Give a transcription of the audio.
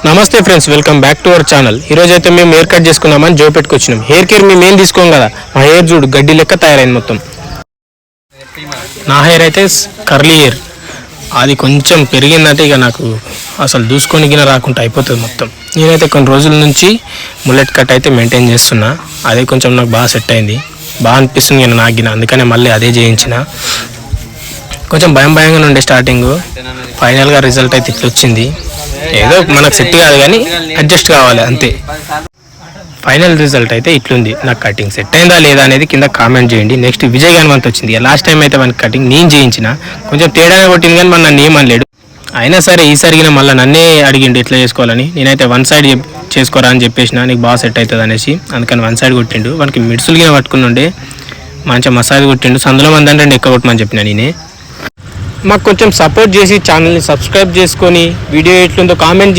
నమస్తే friends, welcome back to our channel. ఈరోజు అయితే మేము హెయిర్ కట్ చేసుకున్నామని జో పెట్టుకొచ్చినాం. హెయిర్ కేర్ మేము ఏం తీసుకోం కదా, మా హెయిర్ చూడు గడ్డి లెక్క తయారైంది మొత్తం. నా హెయిర్ అయితే కర్లీ హెయిర్, అది కొంచెం పెరిగిందంటే ఇక నాకు అసలు దూసుకొని గిన రాకుండా అయిపోతుంది మొత్తం. నేనైతే కొన్ని రోజుల నుంచి ముల్లెట్ కట్ అయితే మెయింటైన్ చేస్తున్నా. అదే కొంచెం నాకు బాగా సెట్ అయింది, బాగా అనిపిస్తుంది నేను నాగిన, అందుకనే మళ్ళీ అదే చేయించిన. కొంచెం భయంగా ఉండే స్టార్టింగ్, ఫైనల్గా రిజల్ట్ అయితే ఇట్లా వచ్చింది. ఏదో మనకు సెట్ కాదు కానీ అడ్జస్ట్ కావాలి అంతే. ఫైనల్ రిజల్ట్ అయితే ఇట్లుంది. నాకు కటింగ్ సెట్ అయిందా లేదా అనేది కింద కామెంట్ చేయండి. నెక్స్ట్ విజయ్ గణవంత్ వచ్చింది. లాస్ట్ టైం అయితే మన కటింగ్ నేను చేయించిన, కొంచెం తేడాగా కొట్టింది కానీ మన నన్ను ఏమనలేడు. అయినా సరే ఈసారిగిన మళ్ళీ నన్నే అడిగిండు ఎట్లా చేసుకోవాలని. నేనైతే వన్ సైడ్ చేసుకోరా అని చెప్పేసిన, నీకు బాగా సెట్ అవుతుంది అనేసి. అందుకని వన్ సైడ్ కొట్టిండు. వానికి మిడ్సులుగా పట్టుకుని ఉండే మంచిగా మసాజ్ కొట్టిండు. సందులో మంది అంటే ఎక్కువ కొట్టమని చెప్పిన నేనే. మాకు కొంచెం సపోర్ట్ చేసి ఛానల్ని సబ్స్క్రైబ్ చేసుకొని వీడియో ఎట్లుందో కామెంట్